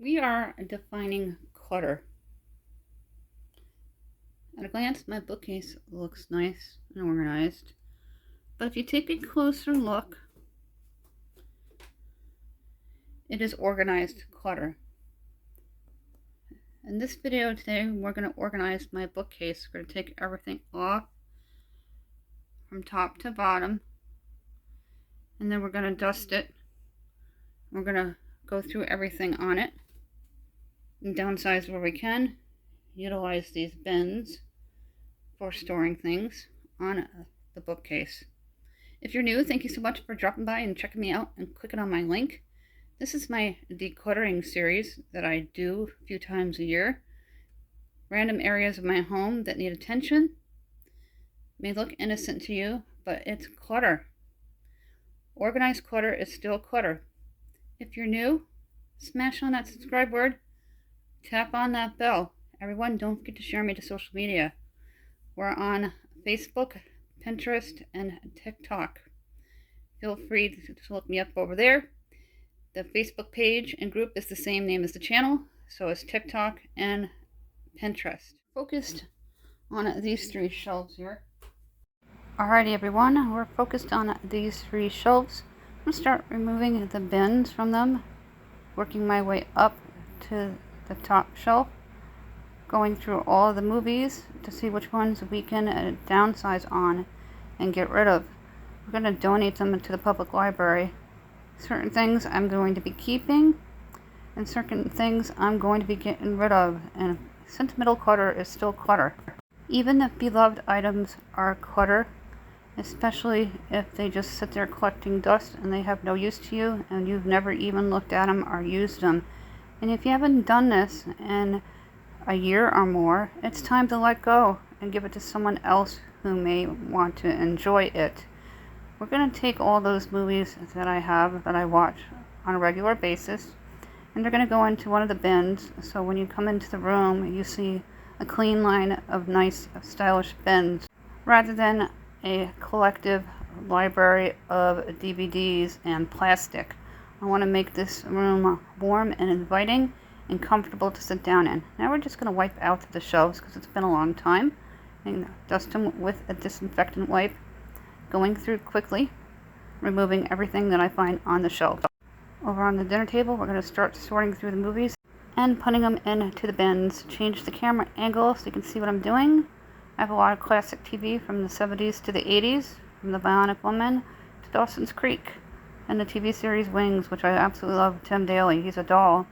We are defining clutter. At a glance, my bookcase looks nice and organized, but if you take a closer look, it is organized clutter. In this video today, we're going to organize my bookcase. We're going to take everything off from top to bottom, and then we're going to dust it. We're going to go through everything on it and downsize where we can. Utilize these bins for storing things on the bookcase. If you're new, thank you so much for dropping by and checking me out and clicking on my link. This is my decluttering series that I do a few times a year. Random areas of my home that need attention. May look innocent to you, but it's clutter. Organized clutter is still clutter. If you're new, smash on that subscribe word. Tap on that bell. Everyone, don't forget to share me to social media. We're on Facebook, Pinterest, and TikTok. Feel free to look me up over there. The Facebook page and group is the same name as the channel, so is TikTok and Pinterest. Focused on these three shelves here. Alrighty everyone, we're focused on these three shelves. I'm going to start removing the bins from them, working my way up to the top shelf, going through all of the movies to see which ones we can downsize on and get rid of. We're going to donate them to the public library. Certain things I'm going to be keeping, and certain things I'm going to be getting rid of. And sentimental clutter is still clutter. Even if beloved items are clutter, especially if they just sit there collecting dust and they have no use to you and you've never even looked at them or used them. And if you haven't done this in a year or more, it's time to let go and give it to someone else who may want to enjoy it. We're going to take all those movies that I have that I watch on a regular basis, and they're going to go into one of the bins, so when you come into the room you see a clean line of nice stylish bins rather than a collective library of DVDs and plastic. I want to make this room warm and inviting and comfortable to sit down in. Now we're just going to wipe out the shelves because it's been a long time and dust them with a disinfectant wipe, going through quickly, removing everything that I find on the shelf. Over on the dinner table, we're going to start sorting through the movies and putting them into the bins. Change the camera angle so you can see what I'm doing. I have a lot of classic TV from the 70s to the 80s, from The Bionic Woman to Dawson's Creek, and the TV series Wings, which I absolutely love. Tim Daly, he's a doll.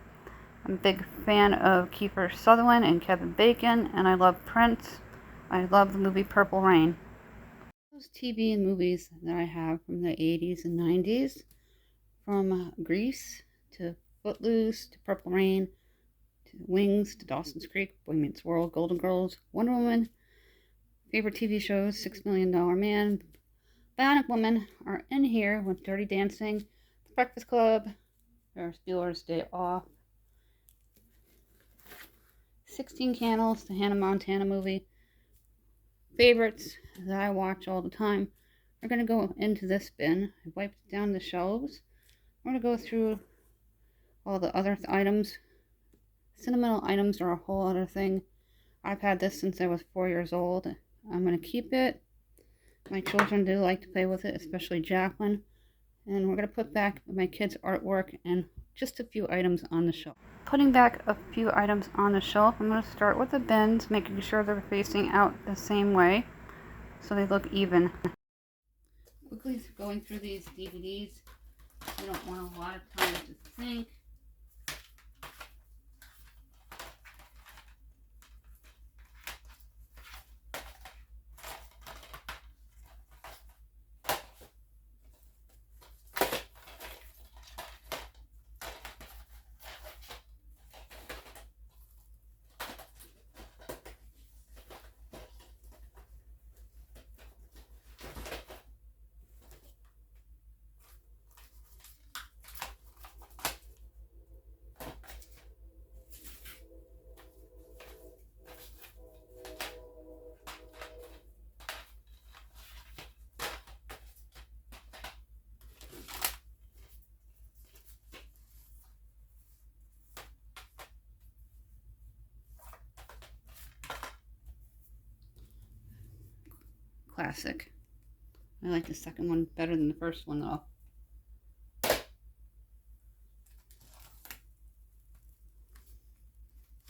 I'm a big fan of Kiefer Sutherland and Kevin Bacon, and I love Prince. I love the movie Purple Rain. Those TV and movies that I have from the 80s and 90s, from Grease to Footloose to Purple Rain to Wings to Dawson's Creek, Boy Meets World, Golden Girls, Wonder Woman, favorite TV shows, $6 Million Man, Bionic Woman are in here with Dirty Dancing, The Breakfast Club, Ferris Bueller's Day Off, 16 Candles, the Hannah Montana movie. Favorites that I watch all the time are going to go into this bin. I wiped down the shelves. I'm going to go through all the other items. Sentimental items are a whole other thing. I've had this since I was 4 years old. I'm going to keep it. My children do like to play with it, especially Jacqueline. And we're going to put back my kids' artwork and just a few items on the shelf. Putting back a few items on the shelf, I'm going to start with the bins, making sure they're facing out the same way so they look even. Quickly going through these DVDs. I don't want a lot of time to think. classic. I like the second one better than the first one though.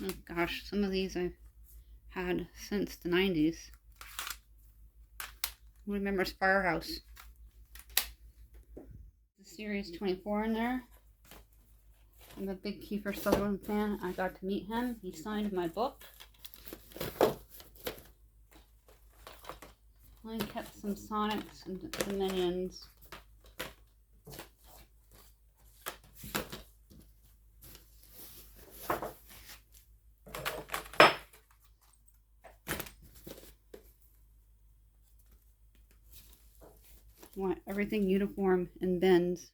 Oh gosh, some of these I've had since the 90s. Who remembers Firehouse? The Series 24 in there. I'm a big Kiefer Sutherland fan. I got to meet him. He signed my book. I kept some Sonics and the Minions. I want everything uniform and bends.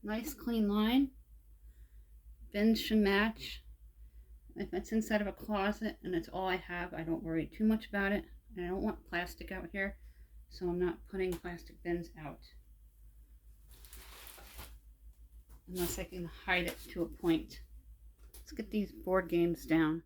Nice clean line. Bends should match. If it's inside of a closet and it's all I have, I don't worry too much about it. And I don't want plastic out here, so I'm not putting plastic bins out. Unless I can hide it to a point. Let's get these board games down.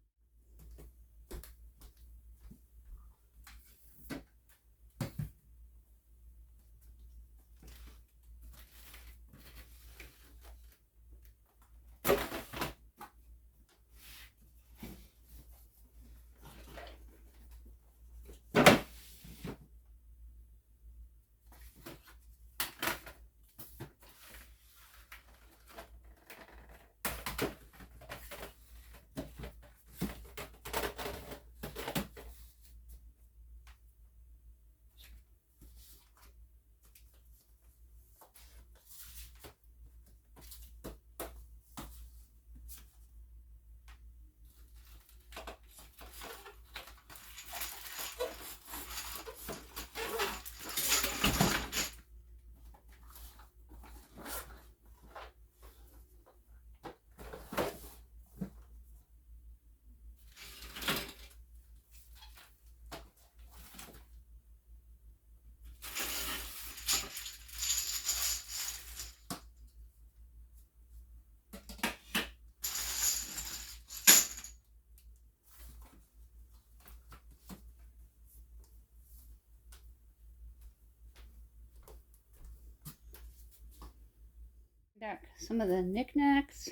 Back some of the knickknacks.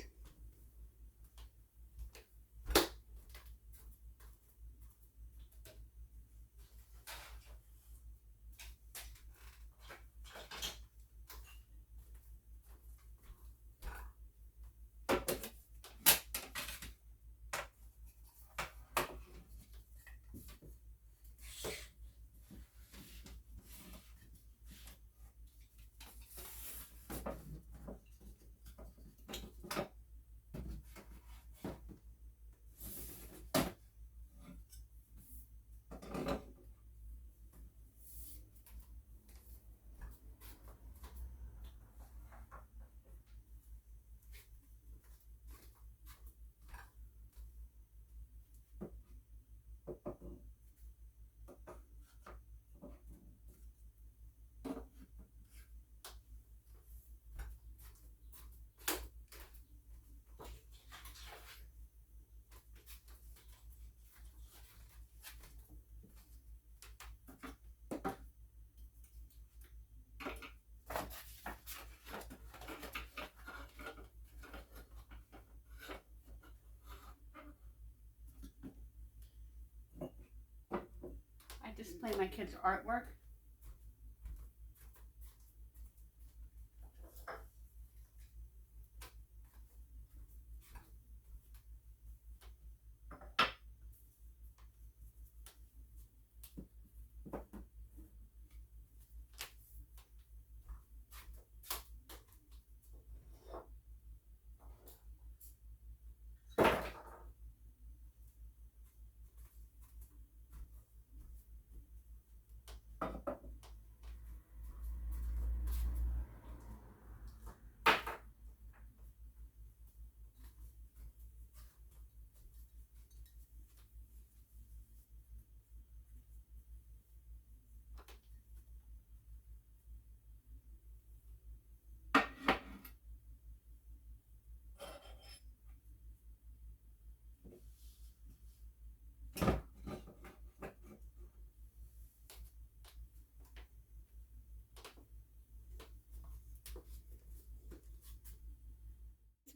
I display my kids' artwork.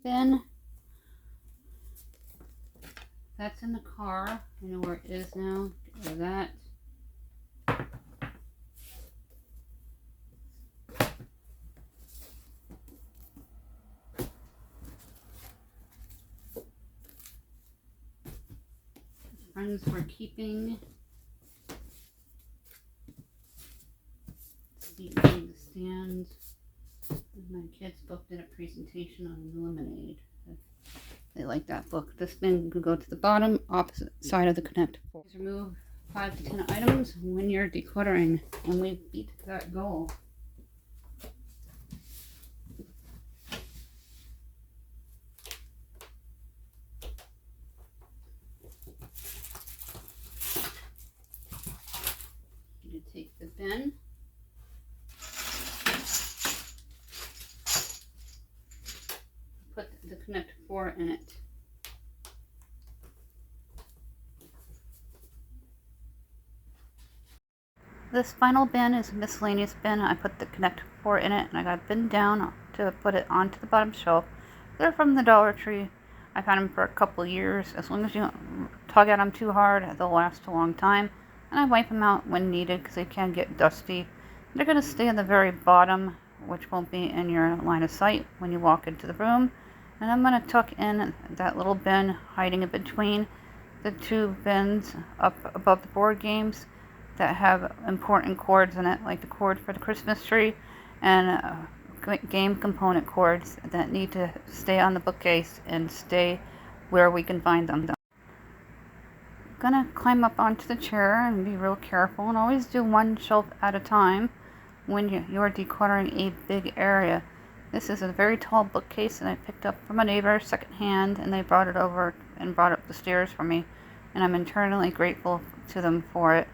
bin. That's in the car. I know where it is now. Get rid of that. Friends we're keeping. The stand. My kids book did a presentation on lemonade. They like that book. This bin could go to the bottom, opposite side of the connect. Remove 5 to 10 items when you're decluttering, and we beat that goal. You take the bin. Put the Connect 4 in it. This final bin is a miscellaneous bin. I put the Connect 4 in it, and I got a bin down to put it onto the bottom shelf. They're from the Dollar Tree. I've had them for a couple years. As long as you don't tug at them too hard, they'll last a long time. And I wipe them out when needed because they can get dusty. They're going to stay in the very bottom, which won't be in your line of sight when you walk into the room. And I'm going to tuck in that little bin, hiding in between the two bins up above the board games that have important cords in it, like the cord for the Christmas tree and game component cords that need to stay on the bookcase and stay where we can find them. I'm gonna climb up onto the chair and be real careful, and always do one shelf at a time when you're decluttering a big area. This is a very tall bookcase that I picked up from a neighbor secondhand, and they brought it over and brought up the stairs for me, and I'm eternally grateful to them for it.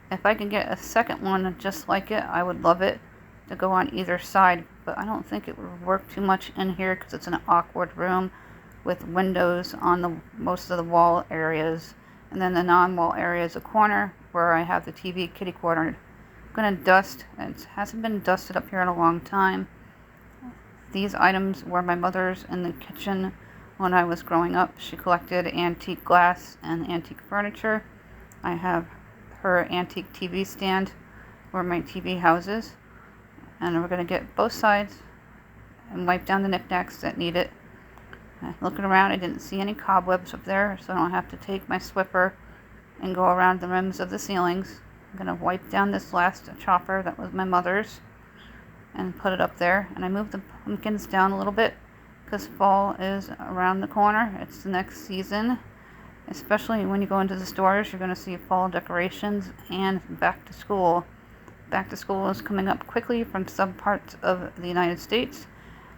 If I could get a second one just like it, I would love it to go on either side, but I don't think it would work too much in here because it's an awkward room with windows on most of the wall areas, and then the non-wall area is a corner where I have the TV kitty corner. I'm going to dust. It hasn't been dusted up here in a long time. These items were my mother's in the kitchen when I was growing up. She collected antique glass and antique furniture. I have her antique TV stand where my TV houses, and we're going to get both sides and wipe down the knickknacks that need it. Looking around, I didn't see any cobwebs up there, so I don't have to take my Swiffer and go around the rims of the ceilings. I'm going to wipe down this last chopper that was my mother's and put it up there, and I moved the pumpkins down a little bit because fall is around the corner. It's the next season. Especially when you go into the stores, you're going to see fall decorations and back to school. Back to school is coming up quickly from some parts of the United States.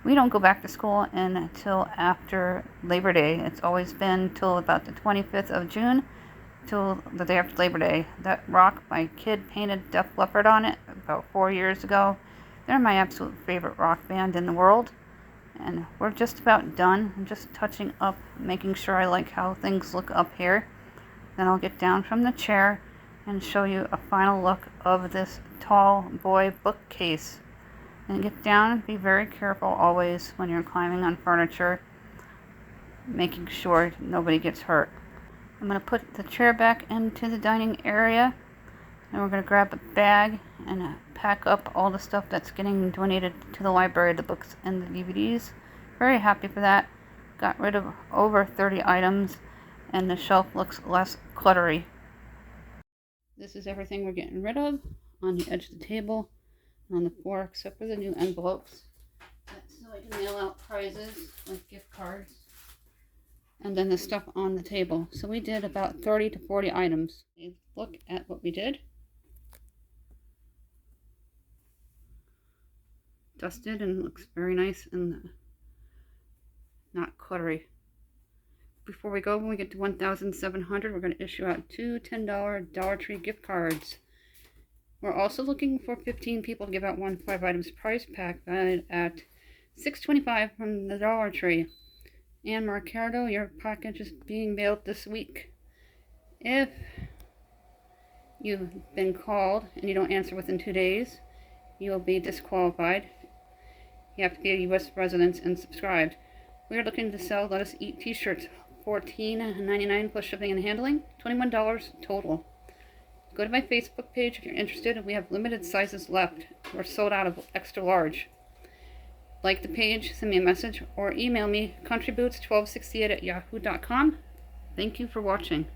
We don't go back to school until after Labor Day. It's always been till about the 25th of June, till the day after Labor Day. That rock, my kid painted Def Leppard on it about 4 years ago. They're my absolute favorite rock band in the world. And we're just about done. I'm just touching up, making sure I like how things look up here. Then I'll get down from the chair and show you a final look of this tall boy bookcase. And get down, be very careful always when you're climbing on furniture, making sure nobody gets hurt. I'm going to put the chair back into the dining area, and we're going to grab a bag and pack up all the stuff that's getting donated to the library, the books and the DVDs. Very happy for that. Got rid of over 30 items, and the shelf looks less cluttery. This is everything we're getting rid of on the edge of the table, on the floor, except for the new envelopes. That's so I can mail out prizes like gift cards. And then the stuff on the table. So we did about 30 to 40 items. Look at what we did. Dusted and looks very nice and not cluttery. Before we go, when we get to 1,700, we're going to issue out 2 $10 Dollar Tree gift cards. We're also looking for 15 people to give out one 5 items prize pack valued at $6.25 from the Dollar Tree. And Mercado, your package is being mailed this week. If you've been called and you don't answer within 2 days, you will be disqualified. You have to be a U.S. resident and subscribed. We are looking to sell Let Us Eat t-shirts, $14.99 plus shipping and handling, $21 total. Go to my Facebook page if you're interested. We have limited sizes left. We're sold out of extra large. Like the page, send me a message, or email me contributes1268@yahoo.com. Thank you for watching.